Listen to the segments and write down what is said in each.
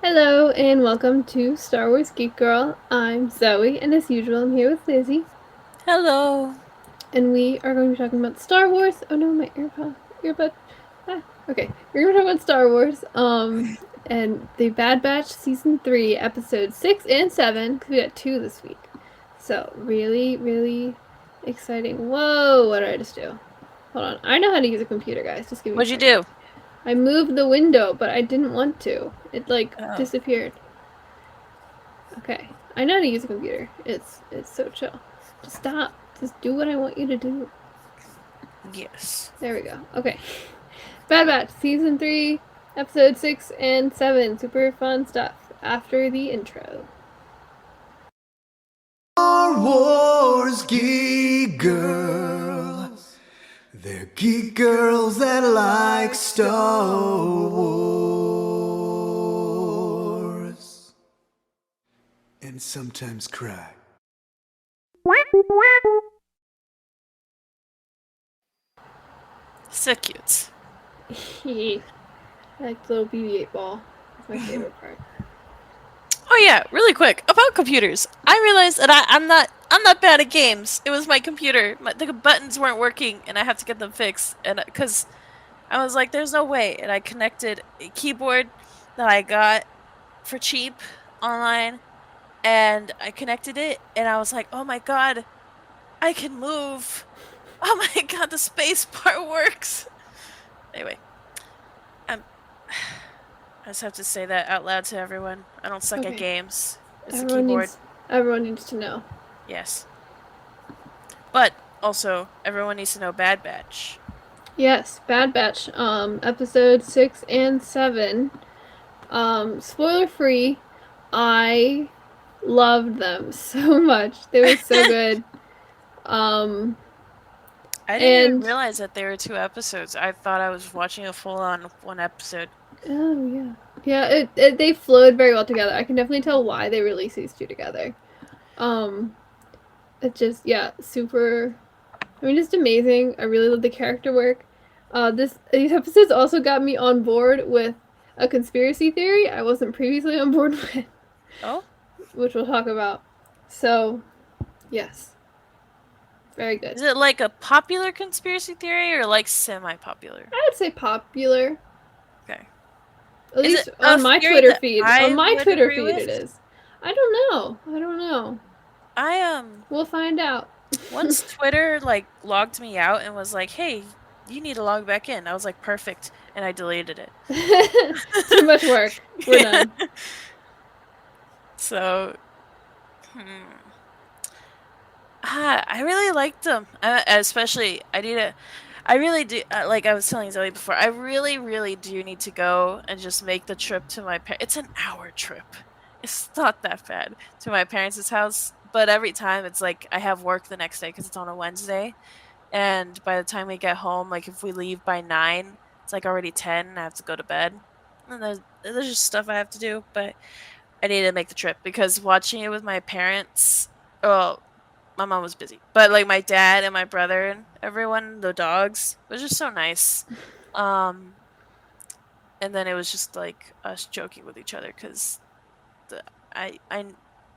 Hello and welcome to Star Wars Geek Girl. I'm Zoe, and as usual, I'm here with Lizzy, Hello. and we are going to be talking about Star Wars. Oh no, my earbud. Ah, okay, we're going to talk about Star Wars. And the Bad Batch season 3, episodes 6 and 7. Because we got 2 this week, so really, really exciting. Whoa! What did I just do? Hold on, I know how to use a computer, guys. Just give me a What'd you second. do? I moved the window, but I didn't want to. It like Oh, disappeared. Okay. I know how to use a computer. It's so chill. Just stop. Just do what I want you to do. yes. There we go. Okay. Bad Batch season 3, episode 6 and 7. Super fun stuff after the intro. Star Wars Geek Girls. They're geek girls that like Star Wars. And sometimes cry. So cute. I like the little BB-8 ball. That's my favorite part. Oh yeah, really quick about computers. I realized that I'm not bad at games. It was my computer. The buttons weren't working, and I have to get them fixed. And because I was like, "There's no way," and I connected a keyboard that I got for cheap online, and I connected it, and I was like, "Oh my god, I can move! Oh my god, the space bar works!" Anyway, I'm I just have to say that out loud to everyone. I don't suck at Okay. games. It's the Everyone keyboard. needs everyone needs to know. Yes. But also, everyone needs to know Bad Batch. Yes, Bad Batch. Episode 6 and 7. Spoiler free. I loved them so much. They were so good. Um, I didn't even and realize that there were two episodes. I thought I was watching a full on one episode. oh yeah, yeah. They flowed very well together. I can definitely tell why they released these two together. Um, it just yeah, super. I mean, just amazing. I really love the character work. These episodes also got me on board with a conspiracy theory I wasn't previously on board with, Oh? which we'll talk about. So yes, very good. Is it like a popular conspiracy theory or like semi popular? I would say popular. Okay. At Is it least a on my theory Twitter that feed. On I my would Twitter agree feed, it with? is. I don't know. I don't know. I We'll find out. once Twitter like logged me out and was like, "Hey, you need to log back in." I was like, "Perfect," and I deleted it. Too much work. We're Yeah. done. So, hmm. I really liked them. Especially, I really do. Like I was telling Zoe before, I really, really do need to go and just make the trip to my parents. It's an hour trip. It's not that bad to my parents' house, but every time it's like I have work the next day because it's on a Wednesday, and by the time we get home, like if we leave by 9, it's like already 10. And I have to go to bed, and there's just stuff I have to do, but I need to make the trip because watching it with my parents. Oh, my mom was busy, but like my dad and my brother and everyone, the dogs, was just so nice. Um, and then it was just like us joking with each other because the I I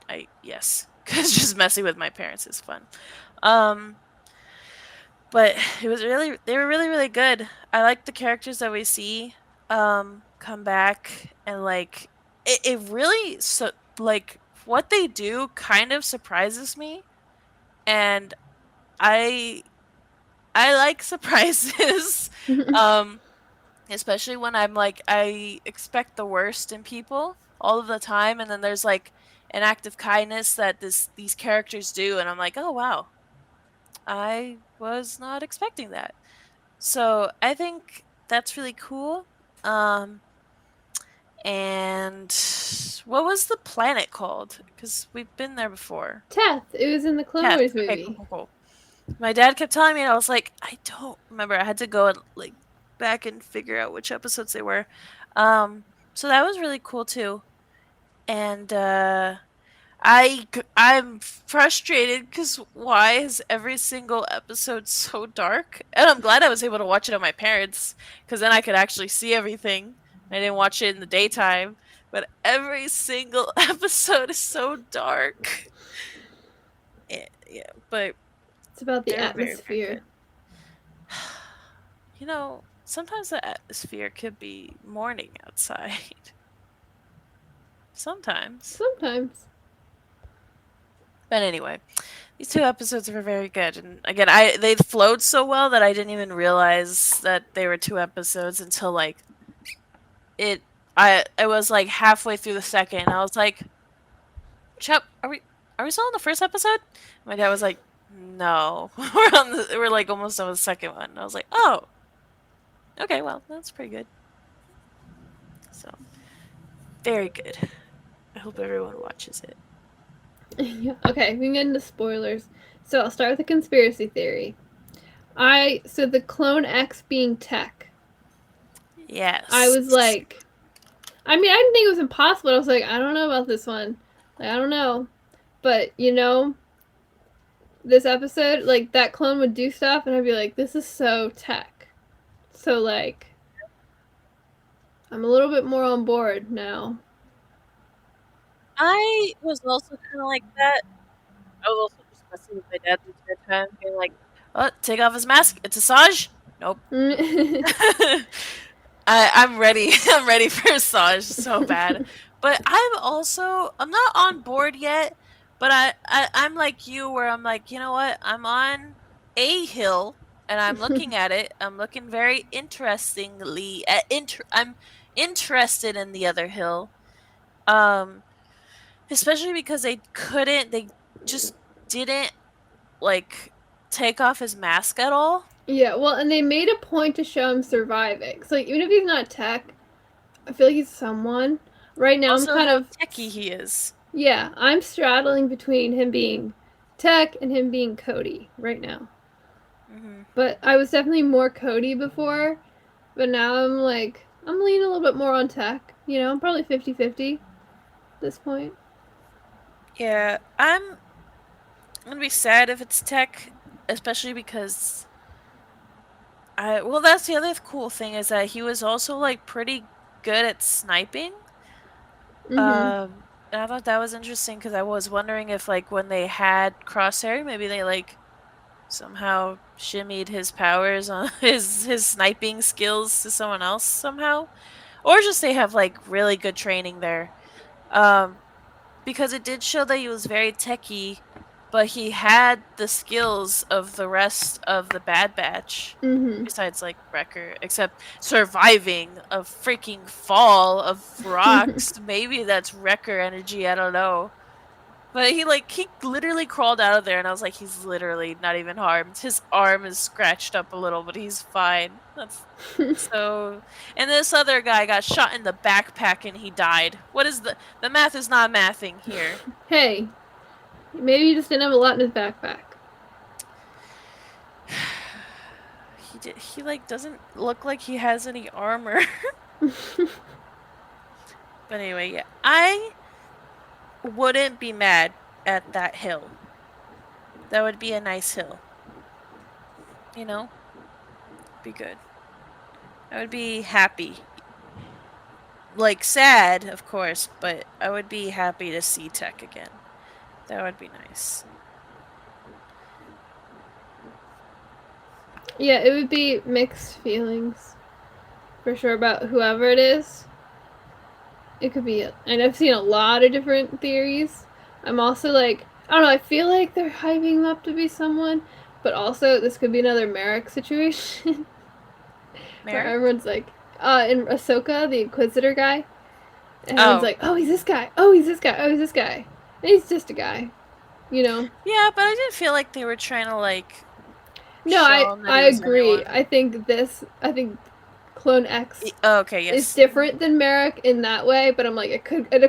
I yes, because just messing with my parents is fun. Um, but it was really they were really really good. I like the characters that we see come back and like it really so like what they do kind of surprises me and I I like surprises. um, Especially when I'm like I expect the worst in people all of the time and then there's like an act of kindness that these characters do and I'm like, "Oh wow. I was not expecting that." So, I think that's really cool. Um, and what was the planet called? Cuz we've been there before. Teth. It was in the Clone Teth. Wars Okay, cool, movie. cool, cool. My dad kept telling me, and I was like, I don't remember. I had to go and like back and figure out which episodes they were. So that was really cool too. And I'm frustrated because why is every single episode so dark? And I'm glad I was able to watch it on my parents because then I could actually see everything. I didn't watch it in the daytime but every single episode is so dark. Yeah, but It's about the they're very, very atmosphere. good. Sometimes the atmosphere could be morning outside. Sometimes. Sometimes. But anyway, these 2 episodes were very good, and again, they flowed so well that I didn't even realize that they were 2 episodes until like it. I was like halfway through the second, and I was like, "Chuck, are we still on the first episode?" My dad was like, "No, we're like almost on the second one." And I was like, "Oh, okay, well that's pretty good." So very good. I hope everyone watches it. Yeah. Okay, we can get into spoilers. So I'll start with the conspiracy theory. So the Clone X being tech. Yes. I was like, I mean, I didn't think it was impossible. I was like, I don't know about this one. Like, I don't know. But, this episode, like, that clone would do stuff, and I'd be like, this is so tech. So, like, I'm a little bit more on board now. I was also kind of like that. I was also just messing with my dad the entire time, being like, "Oh, take off his mask. It's Asajj." Nope. I'm ready. I'm ready for Asajj so bad. But I'm not on board yet. But I'm like you, where I'm like, you know what? I'm on a hill and I'm looking at it. I'm looking very interestingly. I'm interested in the other hill. Um, Especially because they just didn't like take off his mask at all. Yeah, well, and they made a point to show him surviving. So, like, even if he's not tech, I feel like he's someone. Right now, I'm Also, kind how of. techy he is. Yeah, I'm straddling between him being tech and him being Cody right now. Mm-hmm. But I was definitely more Cody before, but now I'm leaning a little bit more on tech. I'm probably 50-50 at this point. Yeah, I'm gonna be sad if it's tech, especially because that's the other cool thing is that he was also like pretty good at sniping. Mm-hmm. And I thought that was interesting because I was wondering if like when they had Crosshair, maybe they like somehow shimmied his powers on his sniping skills to someone else somehow, or just they have like really good training there. Um, because it did show that he was very techy, but he had the skills of the rest of the Bad Batch. Mm-hmm. Besides, like, Wrecker, except surviving a freaking fall of rocks. Maybe that's Wrecker energy, I don't know. But he literally crawled out of there, and I was like, he's literally not even harmed. His arm is scratched up a little, but he's fine. That's so. And this other guy got shot in the backpack, and he died. What is the math is not mathing here. Hey, maybe he just didn't have a lot in his backpack. He doesn't look like he has any armor. But anyway, yeah, I wouldn't be mad at that hill. That would be a nice hill. Be good. I would be happy. Like sad, of course, but I would be happy to see Tech again. That would be nice. Yeah, it would be mixed feelings for sure about whoever it is. It could be, and I've seen a lot of different theories. I'm also like, I don't know, I feel like they're hyping him up to be someone, but also this could be another Merrick situation. Where Merrick? everyone's like, in Ahsoka, the Inquisitor guy, and everyone's like, oh, he's this guy, oh, he's this guy, oh, he's this guy. And he's just a guy, Yeah, but I didn't feel like they were trying to, like, No, show him that I he was agree. anyone. I think Clone X Okay, yes. is different than Merrick in that way, but I'm like, it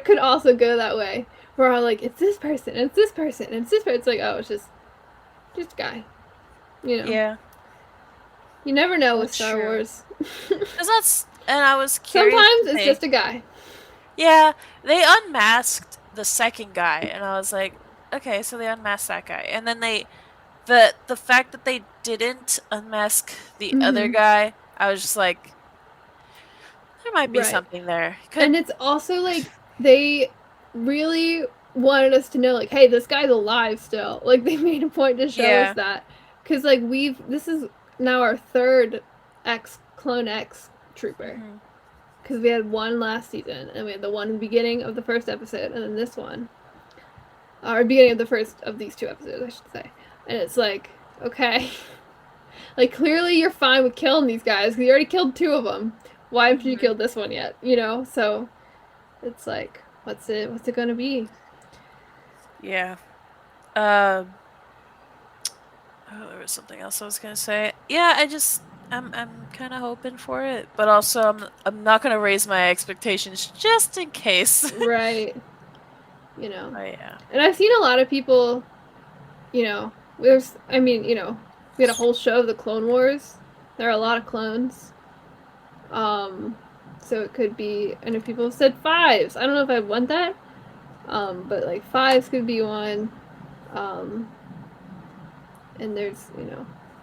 could also go that way. Where I'm like, it's this person, and it's this person, and it's this person. It's like, oh, it's just a guy. Yeah. You never know with That's Star true. Wars. And I was curious. Sometimes it's just a guy. Yeah, they unmasked the second guy, and I was like, okay, so they unmasked that guy, and then the fact that they didn't unmask the other guy, I was just like, there might be Right. something there. And it's also like they really wanted us to know, like, hey, this guy's alive still. Like they made a point to show us Yeah. that, because like this is now our third Clone X trooper, Hmm. because we had one last season and we had the one in the beginning of the first episode and then this one, or beginning of the first of these two episodes, I should say. And it's like, okay, like clearly you're fine with killing these guys because you already killed two of them. Why haven't you killed this one yet? You know, so it's like, what's it gonna be? Yeah. Um. Oh, there was something else I was gonna say. Yeah, I'm kind of hoping for it, but also I'm not gonna raise my expectations just in case. Right. You know. Oh yeah. And I've seen a lot of people, you know, we had a whole show of the Clone Wars. There are a lot of clones. Um, so it could be, I know people have said fives. I don't know if I want that. But like fives could be one. Um, and there's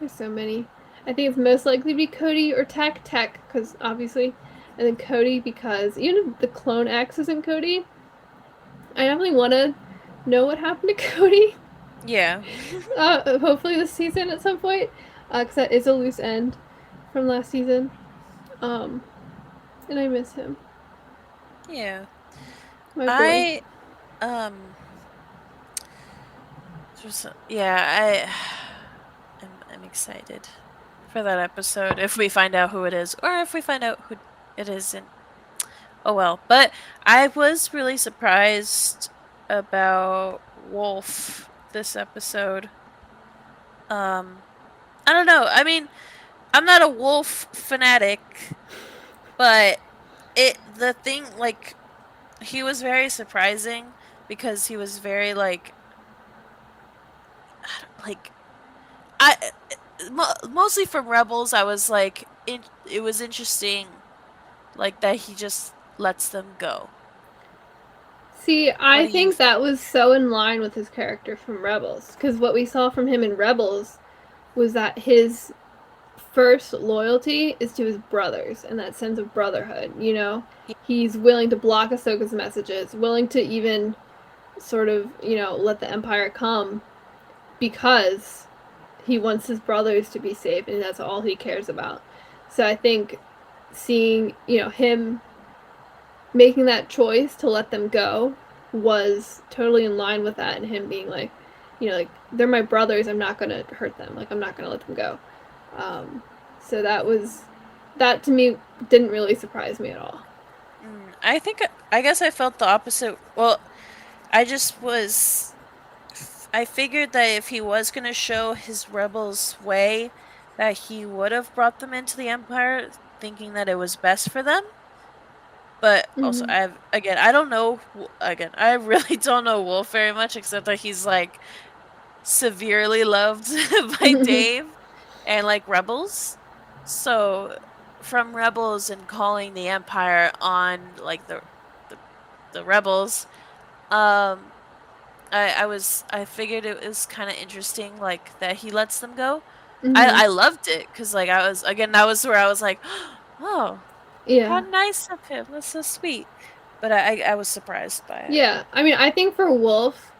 so many. I think it's most likely to be Cody or Tech, because obviously, and then Cody because even if the Clone X isn't Cody, I definitely want to know what happened to Cody. Yeah. Hopefully this season at some point, because that is a loose end from last season. Um, and I miss him, Yeah. my boy. I um yeah, I'm excited for that episode if we find out who it is or if we find out who it isn't. Oh well. But I was really surprised about Wolf this episode. Um I don't know. I mean, I'm not a Wolf fanatic, but the thing like he was very surprising because he was very like I mostly from Rebels. I was like it was interesting like that he just lets them go. See, What I do you think that think? was so in line with his character from Rebels, because what we saw from him in Rebels was that his first loyalty is to his brothers and that sense of brotherhood, you know? Yeah. He's willing to block Ahsoka's messages, willing to even sort of, let the Empire come because he wants his brothers to be safe and that's all he cares about. So I think seeing, him making that choice to let them go was totally in line with that and him being like, like they're my brothers, I'm not going to hurt them. Like I'm not going to let them go. Um, so that to me didn't really surprise me at all. I guess I felt the opposite. Well, I just was I figured that if he was going to show his rebels way that he would have brought them into the Empire thinking that it was best for them. But also, Mm-hmm. I don't know. Again, I really don't know Wolf very much, except that he's like severely loved by Dave and like Rebels. So from Rebels and calling the Empire on like the, the Rebels, um, I figured it was kind of interesting, like that he lets them go. Mm-hmm. I loved it because like I was again that was where I was like, oh, how Yeah. nice of him. That's so sweet. But I was surprised by it. Yeah. I mean, I think for Wolf,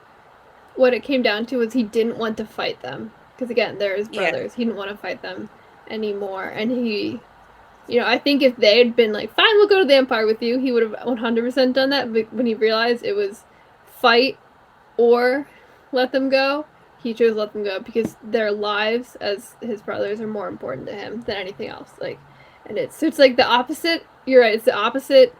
what it came down to was he didn't want to fight them. Because again, they're his Yeah. brothers. He didn't want to fight them anymore. And I think if they had been like, fine, we'll go to the Empire with you, he would have 100% done that. But when he realized it was fight or let them go, he chose let them go because their lives as his brothers are more important to him than anything else. It's like the opposite. You're right. It's the opposite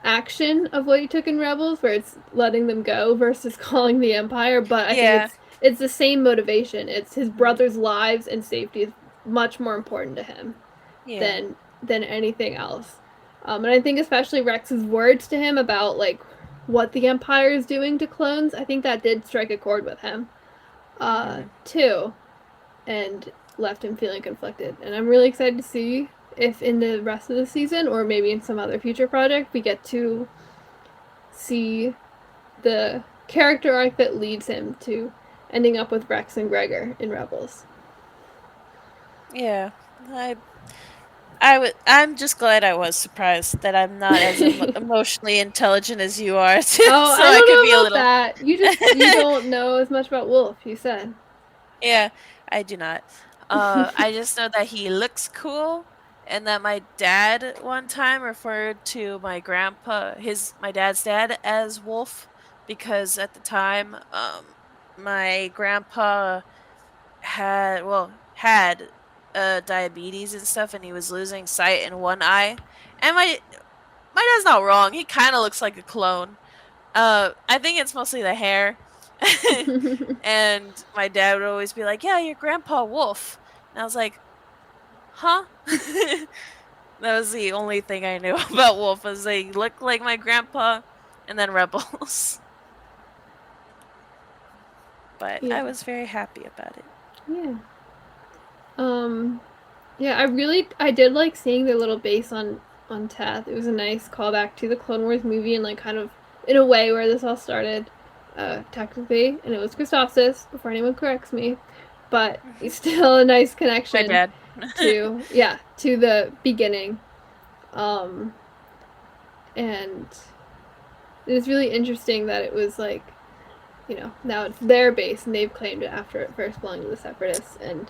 action of what he took in Rebels, where it's letting them go versus calling the Empire. But I think Yeah. it's the same motivation. It's his Mhm. brothers' lives and safety is much more important to him Yeah. than anything else. And I think especially Rex's words to him about like what the Empire is doing to clones, I think that did strike a chord with him, Mhm. too, and left him feeling conflicted. And I'm really excited to see if in the rest of the season or maybe in some other future project we get to see the character arc that leads him to ending up with Rex and Gregor in Rebels. Yeah. I I'm just glad I was surprised that I'm not as emotionally intelligent as you are, so Oh, I I could don't be a know about little. that. You don't know as much about Wolf, you said. Yeah, I do not. I just know that he looks cool, and that my dad one time referred to my dad's dad as Wolf, because at the time, my grandpa had diabetes and stuff, and he was losing sight in one eye, and my dad's not wrong. He kind of looks like a clone. I think it's mostly the hair. And my dad would always be like, "Yeah, your grandpa Wolf." And I was like, "Huh?" That was the only thing I knew about Wolf, was they look like my grandpa, and then Rebels. But Yeah. I was very happy about it. Yeah. Yeah, I did like seeing the little base on Tath. It was a nice callback to the Clone Wars movie, and like kind of in a way where this all started, technically, and it was Christophsis before anyone corrects me, but it's still a nice My connection dad. to the beginning, um, and it was really interesting that it was like, now it's their base and they've claimed it after it first belonged to the Separatists, and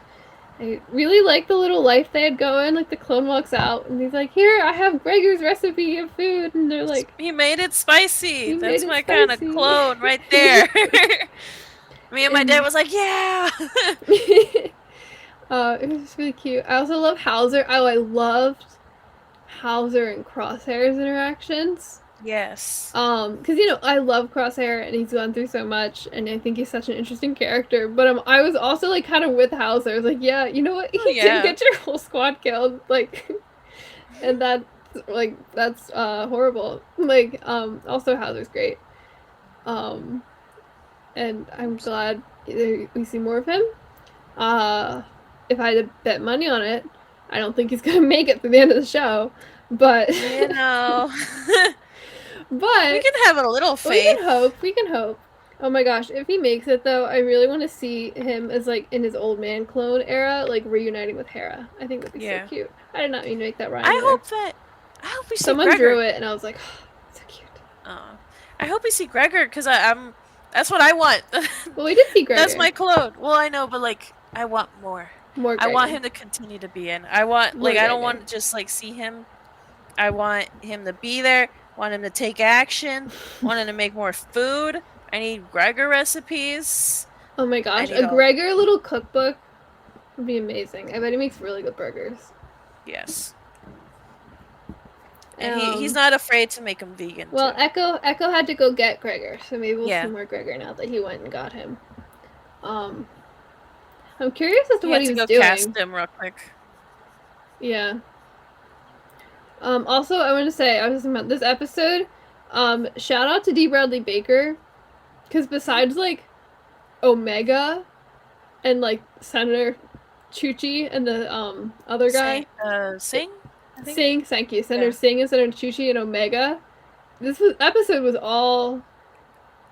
I really like the little life they had going. Like the clone walks out and he's like, "Here, I have Gregor's recipe of food," and they're like, He made it spicy. "You made That's it my kind of spicy." clone right there. Me and my dad And was like, "Yeah." it was just really cute. I also love Hauser. Oh, I loved Hauser and Crosshair's interactions. Yes. Because I love Crosshair and he's gone through so much, and I think he's such an interesting character. But I was also like kind of with Hauser. I was like, yeah, you know what? Oh, He did yeah. get your whole squad killed, like, and that's horrible. Like, also Hauser's great. Um, and I'm glad we see more of him. Uh, if I had to bet money on it, I don't think he's gonna make it through the end of the show. But You know, we but can have a little we can faith. hope. We can hope. Oh my gosh, if he makes it though, I really want to see him as like in his old man clone era, like reuniting with Hera. I think that'd be so Yeah. cute. I did not mean to make that rhyme I either. hope we see Someone Gregor. drew it, and I was like, oh, so cute. I hope we see Gregor, because I'm. That's what I want. Well, we did see Gregor. That's my clone. Well, I know, but like, I want more. More I Gregor. want him to continue to be in. I want, More like, I don't Gregor. want to just like see him. I want him to be there. Want him to take action. Want him to make more food. I need Gregor recipes. Oh my gosh, a Gregor little cookbook would be amazing. I bet he makes really good burgers. Yes. And he's not afraid to make him vegan. Well, too. Echo had to go get Gregor, so maybe we'll Yeah. see more Gregor now that he went and got him. I'm curious as to what he was doing. Cast him real quick. Yeah. Also, I want to say, I was talking about this episode. Shout out to D. Bradley Baker, because besides like Omega and like Senator Chuchi and the other guy, Singh. Singh, thank you, Senator Singh and Senator Chuchi and Omega. Episode was all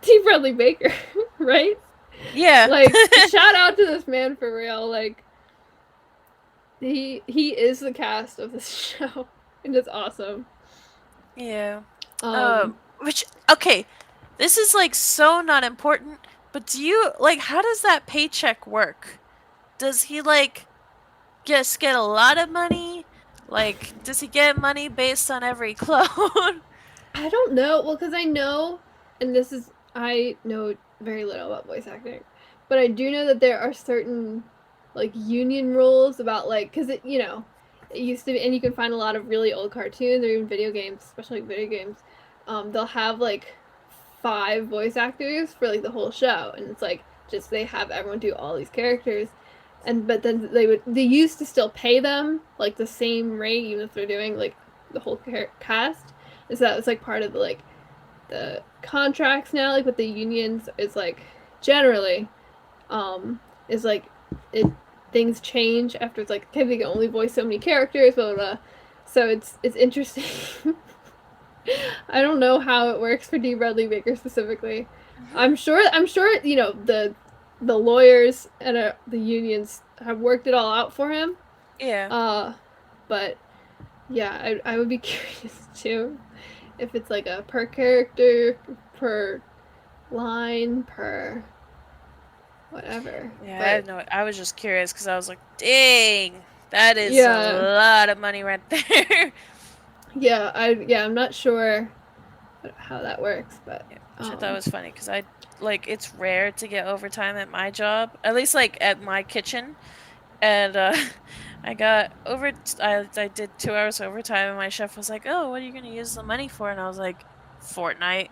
D. Bradley Baker, right? Yeah. Like, shout out to this man for real. Like, he is the cast of this show, and it's awesome. Yeah. Okay, this is like so not important, but do you like, how does that paycheck work? Does he like just get a lot of money? Like, does he get money based on every clone? I don't know. Well, because I know, and I know very little about voice acting, but I do know that there are certain like union rules about like, because it used to be, and you can find a lot of really old cartoons or even video games, especially video games. They'll have like 5 voice actors for like the whole show, and it's like just they have everyone do all these characters, but then they used to still pay them like the same rate even if they're doing like the whole cast. And so that was like part of the contracts now, like with the unions, is like generally is like things change after. It's like, okay, they can only voice so many characters, blah blah blah. So it's interesting. I don't know how it works for D. Bradley Baker specifically. I'm sure the lawyers and the unions have worked it all out for him. Yeah. But Yeah, I would be curious too if it's like a per character, per line, per whatever. Yeah, I But have no. I was just curious because I was like, dang, that is a yeah, lot of money right there. I'm not sure how that works, but Yeah, which I thought was funny because I like it's rare to get overtime at my job, at least like at my kitchen, and I got over. I did 2 hours overtime, and my chef was like, "Oh, what are you gonna use the money for?" And I was like, "Fortnite."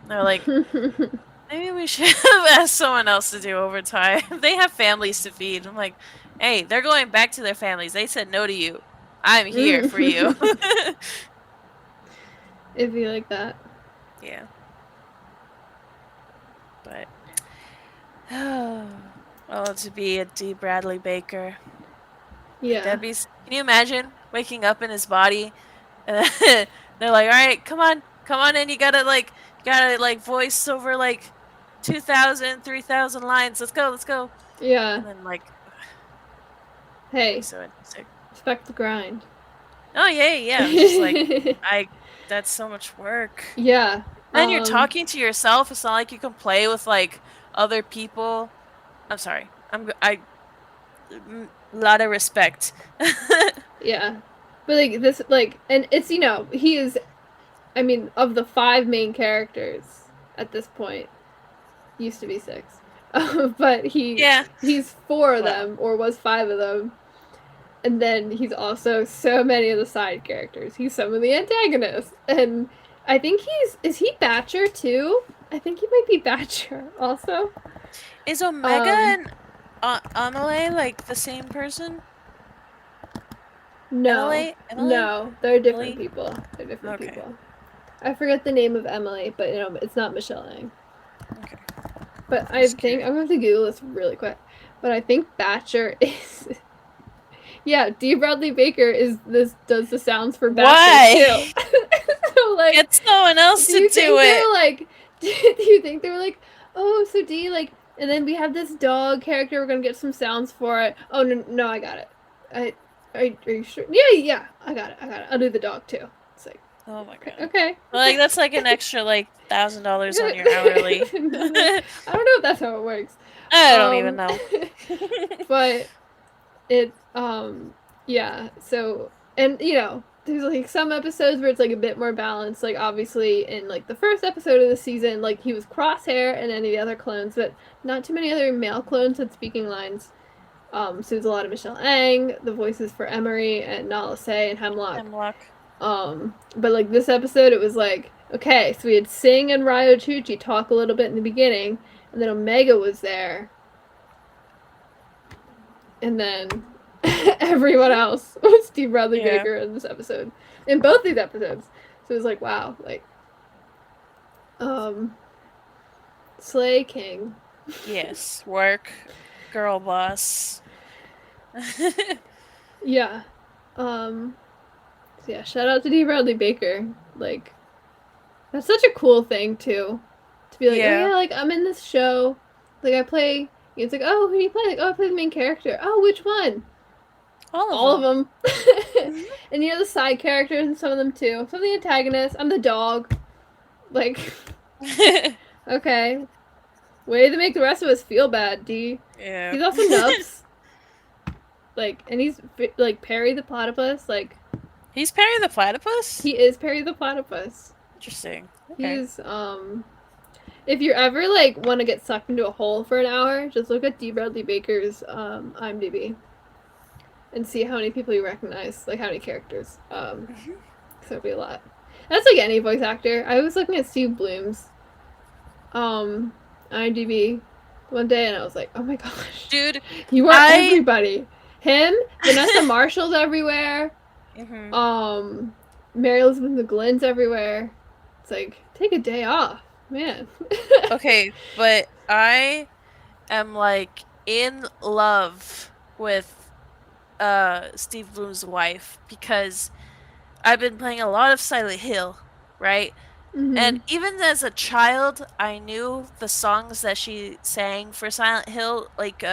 And they're like, "Maybe we should have asked someone else to do overtime. They have families to feed." I'm like, "Hey, they're going back to their families. They said no to you. I'm here for you." It'd be like that. Yeah, but oh, to be a D. Bradley Baker. Yeah. Can you imagine waking up in his body and they're like, "All right, come on in. You gotta like voice over like 2,000, 3,000 lines. Let's go." Yeah. And then like, Hey, so interesting. respect the grind. Oh yeah. I'm just like, that's so much work. Yeah. Then you're talking to yourself. It's not like you can play with like other people. I'm sorry. Lot of respect. Yeah. But like this and it's he is I mean, of the 5 main characters at this point, used to be 6. But Yeah. he's 4 of Well. them or was 5 of them. And then he's also so many of the side characters. He's some of the antagonists. And I think is he Batcher too? I think he might be Batcher also. Is Omega and Amelie like the same person? No. Emily? No, they're different Emily? people. They're different Okay. people. I forget the name of Emily, but it's not Michelle Ang. Okay. But I think I'm going to Google this really quick. But I think Batcher is yeah, D. Bradley Baker does the sounds for Batcher too. So like, get someone else to do it. Do you think they were like, oh, so D and then we have this dog character. We're gonna get some sounds for it. Oh no, I got it. Are you sure? Yeah, I got it. I'll do the dog too. It's like, oh my god. Okay. Well, like that's like an extra like $1,000 on your hourly. I don't know if that's how it works. I don't even know. But it yeah. So and there's like some episodes where it's like a bit more balanced. Like obviously in like the first episode of the season, like he was Crosshair and any of the other clones, but not too many other male clones had speaking lines. So there's a lot of Michelle Ang, the voices for Emery and Nala Se and Hemlock. But like this episode, it was like, okay, so we had Singh and Ryo Chuchi talk a little bit in the beginning, and then Omega was there, and then everyone else was Steve Bradley Baker in this episode, in both these episodes. So it was like, wow, like, Slay King. Yes, work, girl boss. Yeah. So yeah, shout out to D. Bradley Baker. Like, that's such a cool thing too. To be like, oh yeah, like I'm in this show. Like I play. It's like, oh, who do you play? Like, oh, I play the main character. Oh, which one? All of them. And the side characters and some of them too. Some of the antagonists. I'm the dog. Like, okay. Way to make the rest of us feel bad, D. Yeah. He's also Nubs. Like, and he's like Perry the Platypus. Like, he's Perry the Platypus? He is Perry the Platypus. Interesting. Okay. He's if you ever like want to get sucked into a hole for an hour, just look at D. Bradley Baker's IMDb and see how many people you recognize, like how many characters. So it'll be a lot. That's like any voice actor. I was looking at Steve Bloom's IMDb one day and I was like, oh my gosh, dude, you are everybody. Him, Vanessa Marshall's everywhere. Mary Elizabeth McGlynn's everywhere. It's like, take a day off, man. Okay, but I am like in love with Steve Bloom's wife because I've been playing a lot of Silent Hill, right? And even as a child, I knew the songs that she sang for Silent Hill, like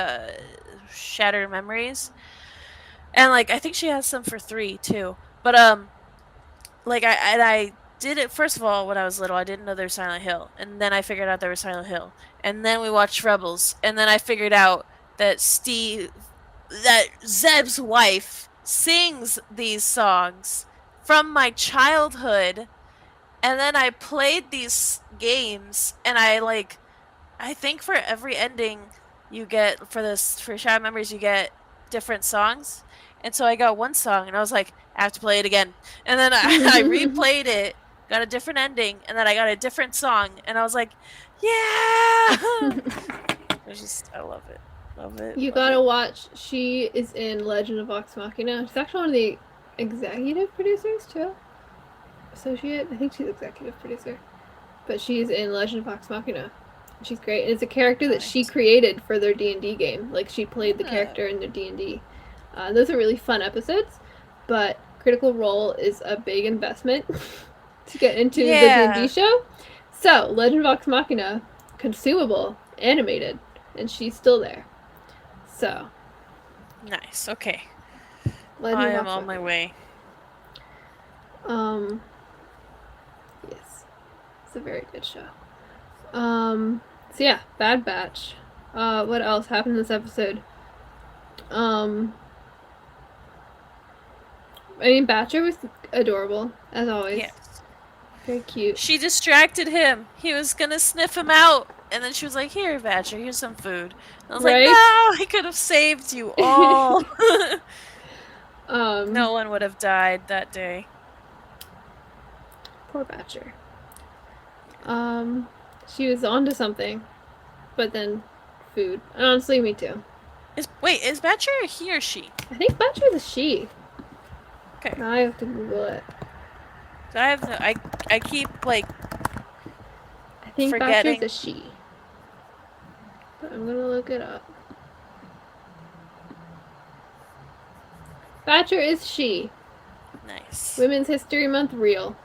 Shattered Memories. And like I think she has some for 3 too. But like I did it first of all when I was little. I didn't know there was Silent Hill, and then I figured out there was Silent Hill, and then we watched Rebels, and then I figured out that Zeb's wife sings these songs from my childhood, and then I played these games, and I think for every ending you get for Shadow Memories you get different songs. And so I got one song and I was like, I have to play it again. And then I replayed it, got a different ending, and then I got a different song and I was like, yeah. I love it. Love it. You Love gotta it. watch. She is in Legend of Vox Machina. She's actually one of the executive producers too. Associate, I think she's executive producer, but she's in Legend of Vox Machina. She's great. And it's a character that she Nice. created for their D&D game. Like she played the Ah, character in their D&D. Those are really fun episodes, but Critical Role is a big investment to get into the D&D yeah. show. So Legend of Vox Machina, consumable, animated, and she's still there. So Nice. Okay. Legend I of am Vox on my Machina. way. Yes, it's a very good show. So yeah, Bad Batch. What else happened in this episode? I mean, Batcher was adorable as always. Yes. Very cute. She distracted him. He was gonna sniff him out. And then she was like, here, Badger, here's some food. And I was like, no, Right? I could have saved you all. um, No one would have died that day. Poor Batcher. She was onto something, but then food. And honestly, me too. Is Badger a he or she? I think Batcher's a she. Okay. Now I have to Google it. So I keep like I think forgetting. Batcher's a she. But I'm gonna look it up. Batcher is she. Nice. Women's History Month real.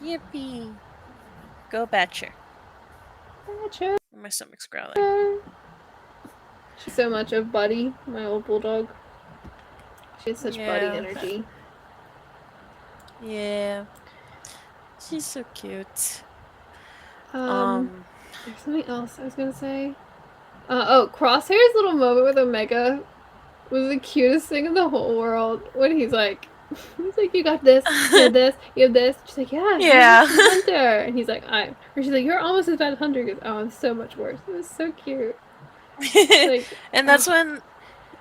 Yippee. Go Badger. Batcher. My stomach's growling. She's so much of Buddy, my old bulldog. She has such Buddy energy. Yeah. She's so cute. There's something else I was gonna say. Crosshair's little moment with Omega was the cutest thing in the whole world. When he's like, you got this, you have this, you have this. She's like, yeah, Yeah. you're a Hunter. And he's like, or she's like, you're almost as bad as Hunter. He goes, oh, I'm so much worse. It was so cute. Like, and that's when,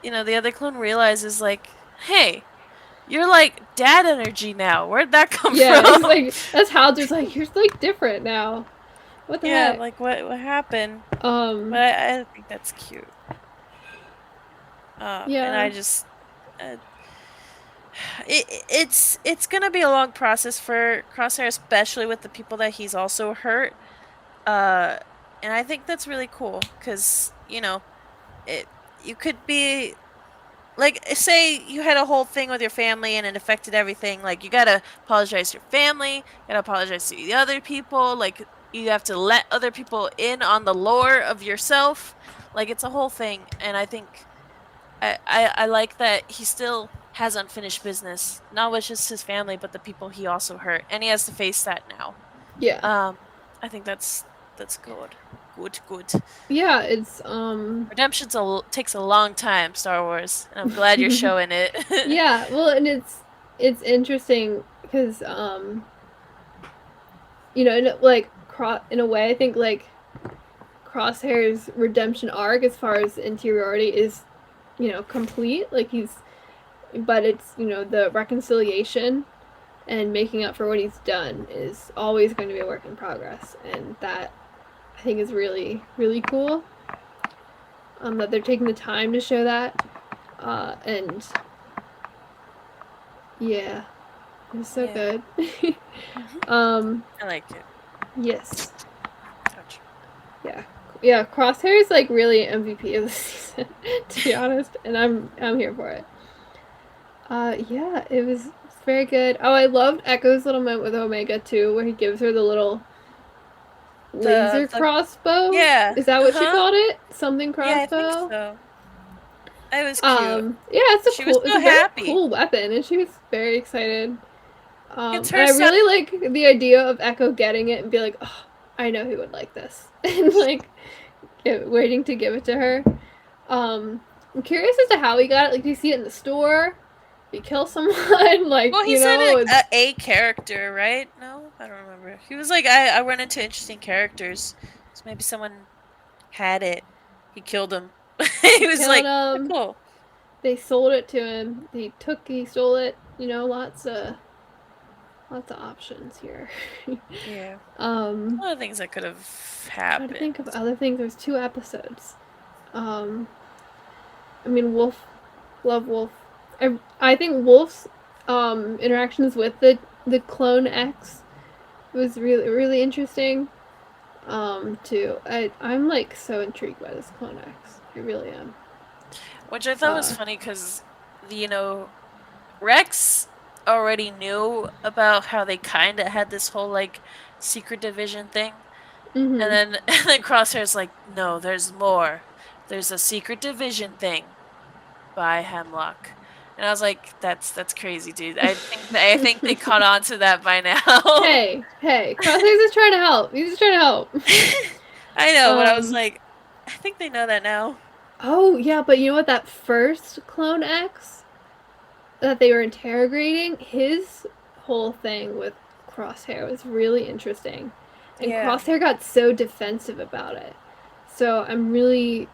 the other clone realizes, like, hey, you're like dad energy now. Where'd that come from? it's like, that's Halder's like, you're like different now. What the heck? Like what happened? But I think that's cute. And I just, it's gonna be a long process for Crosshair, especially with the people that he's also hurt. And I think that's really cool because you could be like, say you had a whole thing with your family and it affected everything. Like, you gotta apologize to your family, you gotta apologize to the other people. Like, you have to let other people in on the lore of yourself. Like, it's a whole thing, and I think I like that he still has unfinished business, not with just his family, but the people he also hurt, and he has to face that now. Yeah. I think that's good. Good. Yeah, it's Redemption takes a long time, Star Wars, and I'm glad you're showing it. Yeah, well, and it's interesting because in a way, I think like Crosshair's redemption arc as far as interiority is, complete. Like but it's the reconciliation and making up for what he's done is always going to be a work in progress, and that I think is really, really cool. That they're taking the time to show that, and yeah, it's so good. I like it. Yes. Gotcha. Yeah. Crosshair is like really MVP of the season, to be honest, and I'm here for it. It was very good. Oh, I loved Echo's little moment with Omega too, where he gives her the little laser crossbow. Yeah. Is that what she called it? Something crossbow? Yeah, I think so. It was cute. Yeah, it's She was it's so a very happy. cool weapon, and she was very excited. It's And her I son. really like the idea of Echo getting it and be like, oh, I know he would like this, and like waiting to give it to her. I'm curious as to how he got it. Like, do you see it in the store? Did he kill someone? Like, Well, he you said know, it's a character, right? No, I don't remember. He was like, I run into interesting characters, so maybe someone had it. He killed him. He was killed like, oh, him. cool. They sold it to him. He stole it. You know, lots of options here. Yeah, a um, lot of things that could have trying to happened. think of other things. There's 2 episodes. Um, I mean, Wolf, love Wolf. I think Wolf's interactions with the clone X was really interesting. Too. I'm like so intrigued by this clone X. I really am. Which I thought was funny because, Rex already knew about how they kind of had this whole like secret division thing. Mm-hmm. And then Crosshair's like, no, there's more. There's a secret division thing by Hemlock. And I was like, that's crazy, dude. I think they caught on to that by now. Hey, Crosshair's just trying to help. He's just trying to help. I know, but I was um. like, I think they know that now. Oh yeah, but you know what? That first clone X that they were interrogating, his whole thing with Crosshair was really interesting, and Yeah. Crosshair got so defensive about it. So I'm really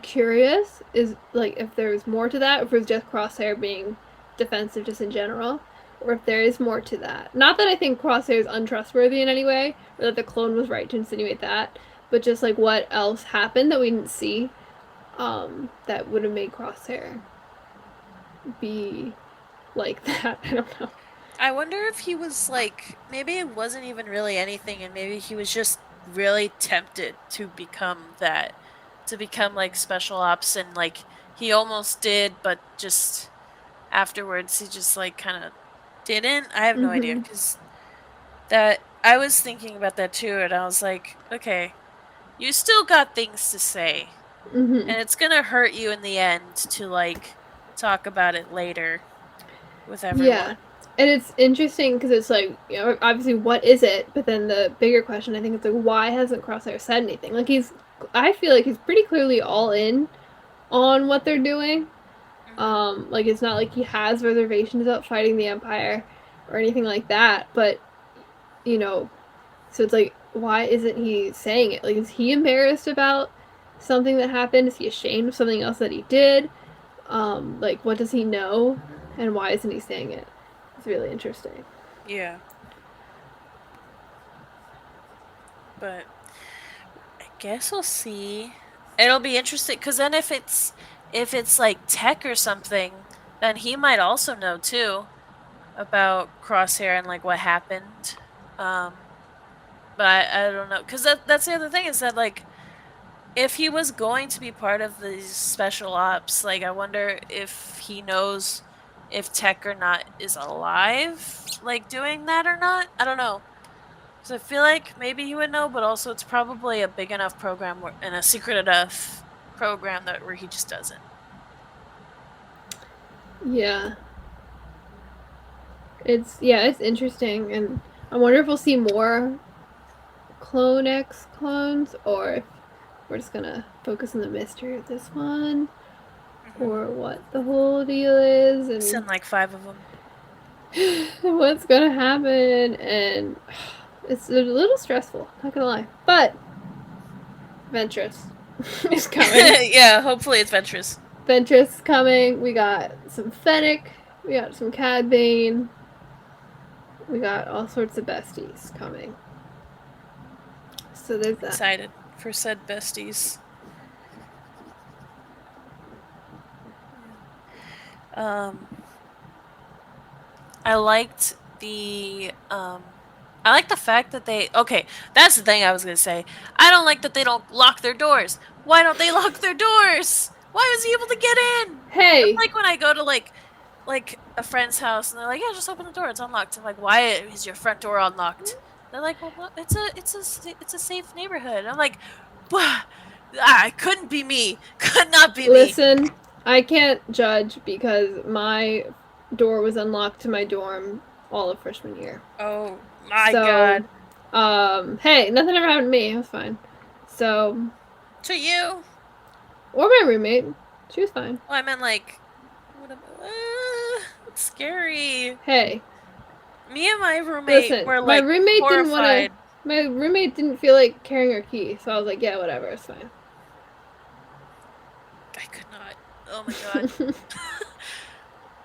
curious is like if there's more to that, if it was just Crosshair being defensive just in general, or if there is more to that. Not that I think Crosshair is untrustworthy in any way, or that the clone was right to insinuate that, but just like what else happened that we didn't see, that would have made Crosshair be like that. I don't know. I wonder if he was like, maybe it wasn't even really anything, and maybe he was just really tempted to become that, to become like special ops, and like he almost did, but just afterwards he just like kind of didn't. I have no idea, because that I was thinking about that too, and I was like, okay, you still got things to say, and it's gonna hurt you in the end to like talk about it later with everyone. Yeah. And it's interesting because it's like, you know, obviously, what is it? But then the bigger question, I think, is like, why hasn't Crosshair said anything? Like, I feel like he's pretty clearly all in on what they're doing. Like, it's not like he has reservations about fighting the Empire or anything like that. But, you know, so it's like, why isn't he saying it? Like, is he embarrassed about something that happened? Is he ashamed of something else that he did? Like, what does he know? And why isn't he saying it? It's really interesting. Yeah. But I guess we'll see. It'll be interesting because then if it's like tech or something, then he might also know too about Crosshair and like what happened. But I don't know, because that's the other thing is that like if he was going to be part of these special ops, like I wonder if he knows if Tech or not is alive, like doing that or not. I don't know. So I feel like maybe he would know, but also it's probably a big enough program and a secret enough program that where he just doesn't. Yeah. It's interesting, and I wonder if we'll see more Clone X clones, or if we're just gonna focus on the mystery of this one, or what the whole deal is, Send and like 5 of them. what's gonna happen, and it's a little stressful, not gonna lie. But Ventress is coming. Yeah, hopefully it's Ventress. Ventress is coming. We got some Fennec. We got some Cad Bane. We got all sorts of besties coming. So there's that. Excited for said besties. I liked the fact that that's the thing I was gonna say. I don't like that they don't lock their doors. Why don't they lock their doors? Why was he able to get in? It's Hey, like when I go to like a friend's house and they're like, yeah, just open the door, it's unlocked. I'm like, why is your front door unlocked? They're like, well, it's a safe neighborhood. I'm like, It couldn't be me. Could not be me. Listen, I can't judge because my door was unlocked to my dorm all of freshman year. Oh my So, god. hey, nothing ever happened to me. It was fine. So, To you? or my roommate, she was fine. Well, I meant like, it's scary. Hey, Me and my roommate listen, were my like roommate didn't want to. horrified. My roommate didn't feel like carrying her key, so I was like, yeah, whatever, it's fine. I could not. Oh my god.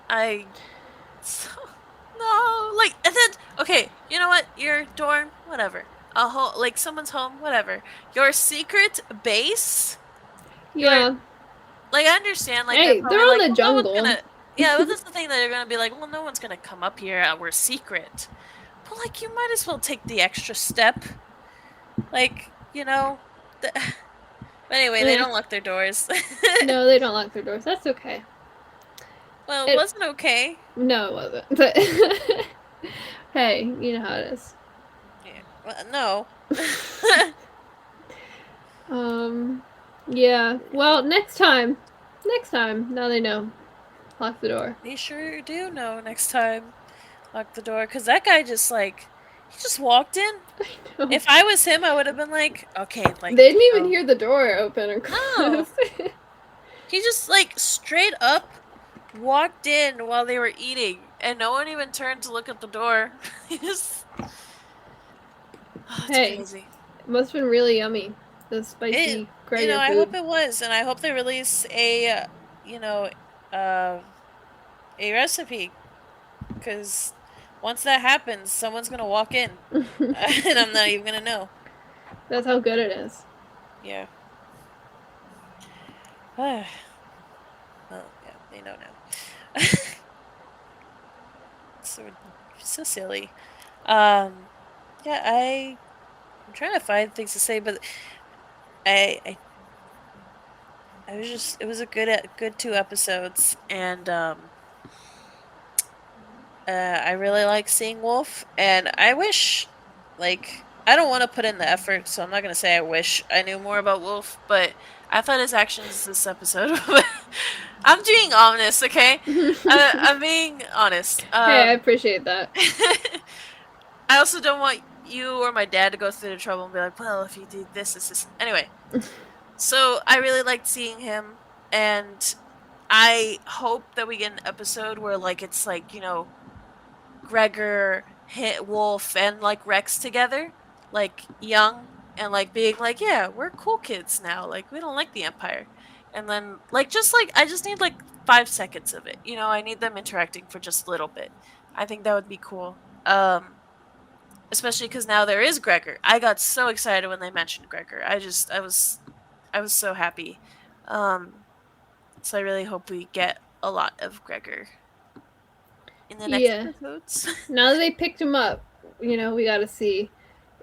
I so, no, like, and then okay, you know what? Your dorm, whatever. A whole like someone's home, whatever. Your secret base, your Yeah. like I understand, like they're Hey, they're probably on like, the well, no one's jungle. gonna. Yeah, but that's the thing that they're gonna be like, well, no one's gonna come up here. We're secret. But like, you might as well take the extra step. Like, you know. The... But anyway, they Eh. don't lock their doors. No, they don't lock their doors. That's okay. Well, it wasn't okay. No, it wasn't. But hey, you know how it is. Yeah. Well, no. Yeah. Well, next time. Next time. Now they know. Lock the door. They sure do know next time. Lock the door. Because that guy just, like, he just walked in. I know. If I was him, I would have been like, okay, like. They didn't even hear the door open or No. close. He just, like, straight up walked in while they were eating. And no one even turned to look at the door. He just. Oh, it's Hey, crazy. it must have been really yummy. The spicy Gregor I food. hope it was. And I hope they release a, a recipe. Because once that happens, someone's going to walk in. And I'm not even going to know. That's how good it is. Yeah. Well, yeah, they know now. So silly. Yeah, I'm trying to find things to say, but I was just, it was a good 2 episodes, and I really like seeing Wolf, and I wish, like, I don't want to put in the effort, so I'm not gonna say I wish I knew more about Wolf, but I thought his actions this episode. I'm being honest, okay? I'm being honest. Hey, I appreciate that. I also don't want you or my dad to go through the trouble and be like, well, if you do this, this, this. Anyway, so I really liked seeing him, and I hope that we get an episode where, like, it's like, Gregor, Wolf, and like Rex together, like young, and like being like, yeah, we're cool kids now. Like, we don't like the Empire. And then, like, I just need like 5 seconds of it. I need them interacting for just a little bit. I think that would be cool. Especially because now there is Gregor. I got so excited when they mentioned Gregor. I was so happy. So I really hope we get a lot of Gregor in the next episodes. Now that they picked him up, we gotta see.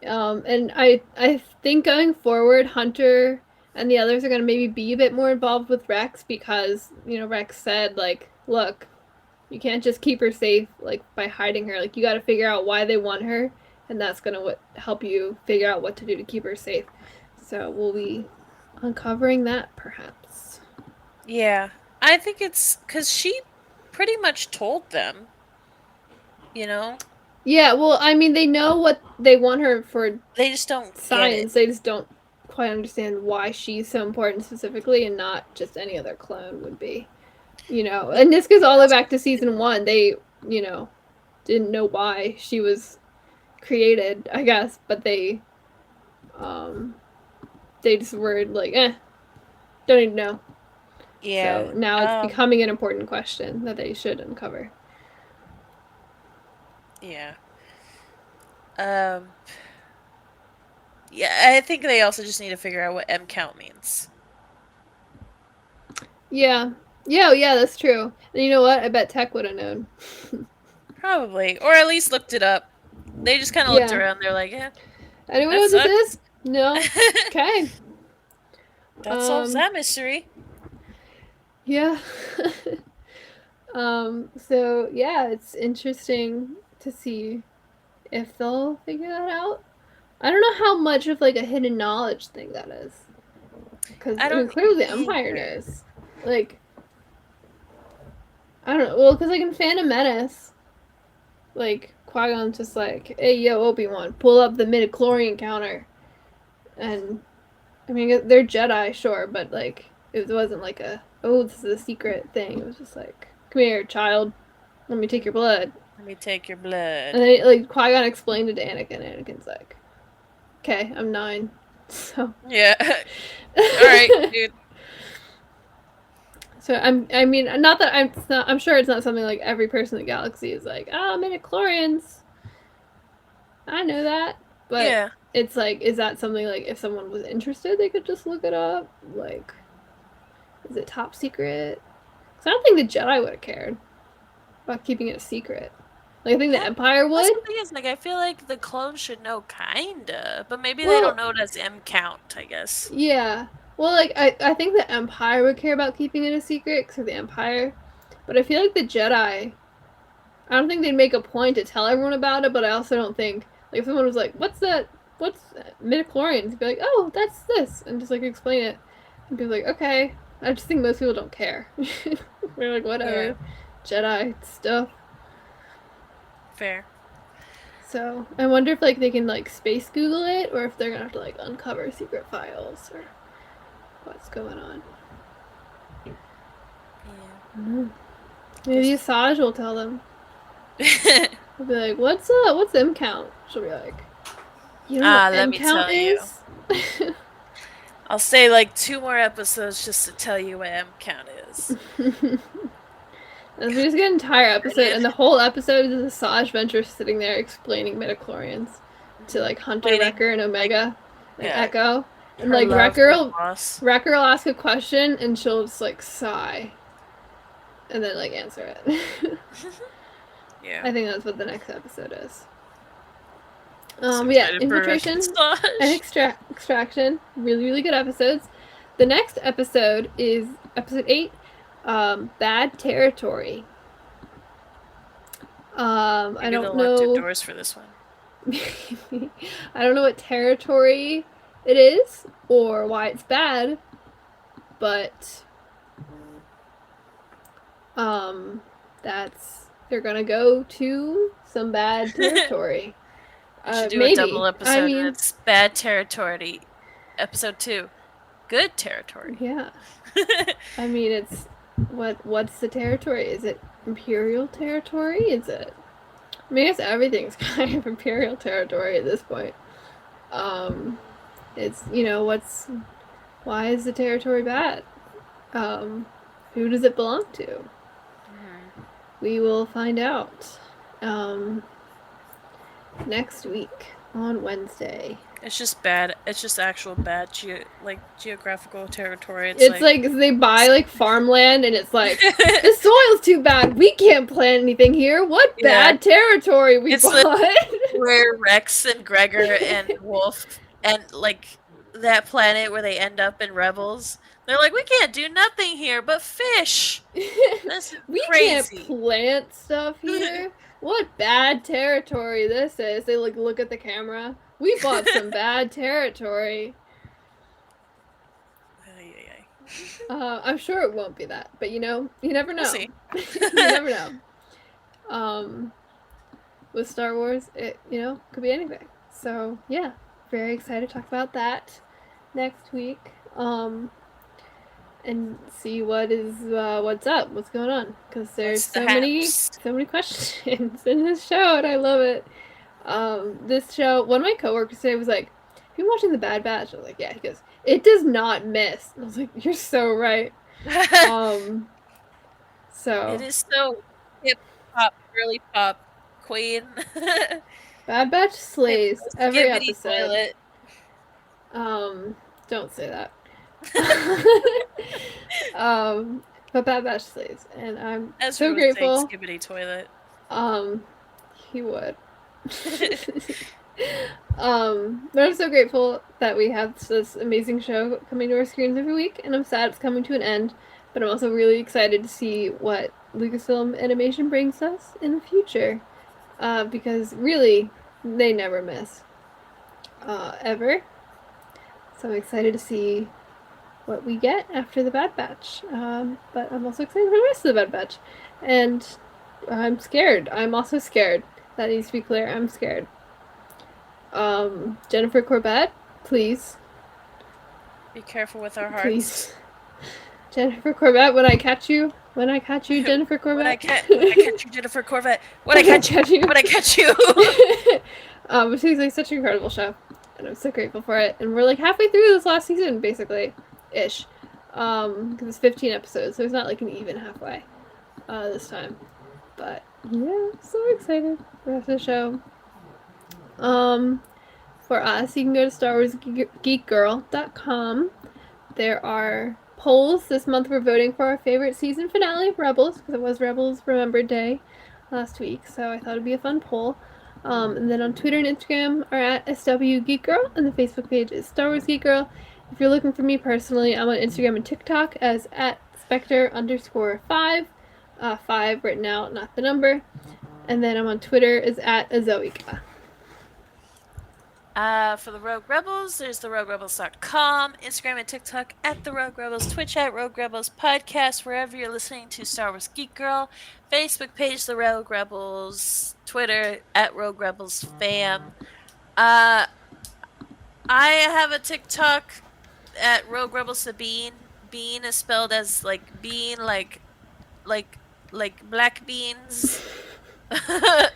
And I think going forward, Hunter and the others are gonna maybe be a bit more involved with Rex because Rex said, like, look, you can't just keep her safe like by hiding her. Like, you got to figure out why they want her, and that's gonna help you figure out what to do to keep her safe. So we'll be uncovering that perhaps. Yeah, I think it's because she pretty much told them. Yeah, well, I mean, they know what they want her for. They just don't science. They just don't quite understand why she's so important specifically, and not just any other clone would be. And this goes all the way back to season 1. They, didn't know why she was created, I guess, but they just were like, don't even know. Yeah. So now it's becoming an important question that they should uncover. Yeah. Yeah, I think they also just need to figure out what M count means. Yeah. Yeah, that's true. And you know what? I bet Tech would have known. Probably. Or at least looked it up. They just kind of looked around. They're like, yeah. Anyone know what this is? No? Okay. That solves that mystery. Yeah. So, yeah, it's interesting to see if they'll figure that out. I don't know how much of, like, a hidden knowledge thing that is. Because I don't clearly the Empire either. knows. Like, I don't know. Well, because like in Phantom Menace, like Qui-Gon's just like, "Hey, yo, Obi-Wan, pull up the midichlorian counter," and I mean they're Jedi, sure, but like it wasn't like a this is a secret thing. It was just like, "Come here, child, let me take your blood." Let me take your blood. And then like Qui-Gon explained it to Anakin. Anakin's like, "Okay, I'm 9." So Yeah. Alright, dude. So I mean, not that I'm sure it's not something like every person in the galaxy is like, oh, midichlorians. I know that, but Yeah. it's like, is that something like if someone was interested, they could just look it up? Like, is it top secret? Because I don't think the Jedi would have cared about keeping it a secret. Like, I think the Empire That's would. the thing is, like, I feel like the clones should know, kinda, but maybe they Well, don't know it as M count, I guess. Yeah. Well, like I think the Empire would care about keeping it a secret because of the Empire, but I feel like the Jedi, I don't think they'd make a point to tell everyone about it, but I also don't think like if someone was like, "What's that? What's midichlorians?" Be like, "Oh, that's this," and just like explain it, and be like, "Okay." I just think most people don't care. We're like, whatever, Jedi stuff. Fair. So I wonder if like they can like space Google it, or if they're gonna have to like uncover secret files or what's going on. Yeah. Maybe Asajj will tell them. He'll be like, "What's M count?" She'll be like, "You know what let M me count tell you. is?" I'll say like 2 more episodes just to tell you what M count is. And we just get an entire episode, and the whole episode is Asajj Ventress sitting there explaining midichlorians to like Hunter, Wrecker, and Omega, and Echo, and like Wrecker will ask a question, and she'll just like sigh, and then like answer it. Yeah. I think that's what the next episode is. So yeah, Infiltration and Extraction, really, really good episodes. The next episode is episode 8, Bad Territory. I don't know. Doors for this one. I don't know what territory it is or why it's bad, but they're gonna go to some bad territory. Should do maybe. a double episode. I mean, it's Bad Territory, episode 2, Good Territory. Yeah. I mean, it's what's the territory? Is it Imperial territory? Is it? I mean, I guess everything's kind of Imperial territory at this point. It's why is the territory bad? Who does it belong to? Mm-hmm. We will find out next week on Wednesday. It's just bad. It's just actual bad geographical territory. It's like they buy like farmland and it's like the soil's too bad. We can't plant anything here. What bad territory we bought? Where Rex and Gregor and Wolf and like that planet where they end up in Rebels. They're like, we can't do nothing here but fish. That's we crazy. Can't plant stuff here. What bad territory this is. They like look at the camera. We bought some bad territory. I'm sure it won't be that, but you never know. We'll see. You never know. With Star Wars, it could be anything. So yeah, very excited to talk about that next week. And see what's up, what's going on, because there's so many questions in this show, and I love it. This show, one of my coworkers today was like, "Have you been watching The Bad Batch?" I was like, "Yeah." He goes, "It does not miss." And I was like, "You're so right." So it is so hip hop, really pop, queen. Bad Batch slays every episode. Toilet. Don't say that. But Bad Batch slays, and I'm so grateful. Skibbity toilet. He would. But I'm so grateful that we have this amazing show coming to our screens every week, and I'm sad it's coming to an end, but I'm also really excited to see what Lucasfilm Animation brings us in the future, because really, they never miss, ever. So I'm excited to see what we get after the Bad Batch. But I'm also excited for the rest of the Bad Batch. And I'm scared. I'm also scared. That needs to be clear. I'm scared. Jennifer Corbett, please. Be careful with our hearts. Please. Jennifer Corbett, when I catch you, Jennifer Corbett. When I catch you, Jennifer Corbett. When I catch you. But she's like such an incredible show, and I'm so grateful for it. And we're like halfway through this last season, basically, ish. Because it's 15 episodes, so it's not like an even halfway this time. But yeah, I'm so excited for the rest of the show. For us, you can go to StarWarsGeekGirl.com. There are polls this month. We're voting for our favorite season finale, Rebels, because it was Rebels Remembered Day last week, so I thought it'd be a fun poll. And then on Twitter and Instagram are at SWGeekGirl, and the Facebook page is Star Wars Geek Girl. If you're looking for me personally, I'm on Instagram and TikTok as at Spectre_5, 5 written out, not the number. And then I'm on Twitter is at Azoika. For the Rogue Rebels, there's the RogueRebels.com, Instagram and TikTok at the Rogue Rebels, Twitch at Rogue Rebels Podcast, wherever you're listening to Star Wars Geek Girl, Facebook page the Rogue Rebels, Twitter at Rogue Rebels Fam. I have a TikTok at Rogue Rebels Sabine. Bean is spelled as like bean, like black beans,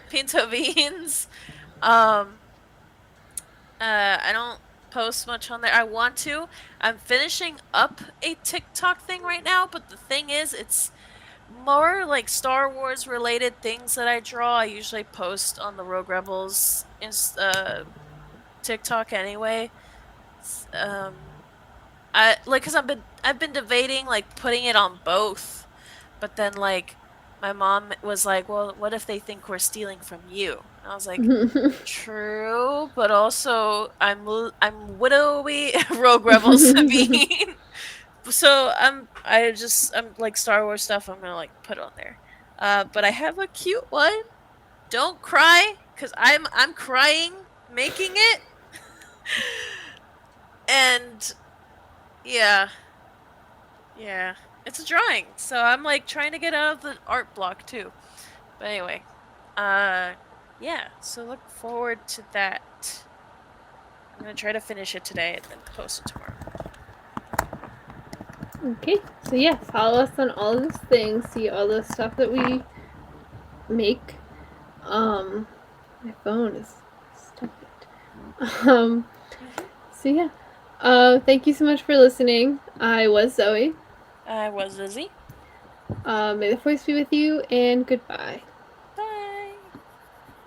pinto beans. I don't post much on there. I want to. I'm finishing up a TikTok thing right now, but the thing is, it's more like Star Wars related things that I draw. I usually post on the Rogue Rebels TikTok anyway. Cause I've been debating like putting it on both, but then like my mom was like, "Well, what if they think we're stealing from you?" And I was like, "True, but also I'm widowy Rogue Rebel Sabine." So I'm like Star Wars stuff. I'm gonna like put on there. But I have a cute one. Don't cry, cause I'm crying making it. And yeah, it's a drawing. So I'm like trying to get out of the art block too. But anyway, yeah. So look forward to that. I'm gonna try to finish it today and then post it tomorrow. Okay, so yeah, follow us on all of those things. See all the stuff that we make. My phone is stupid. So yeah. Thank you so much for listening. I was Zoe. I was Lizzy. May the force be with you, and goodbye.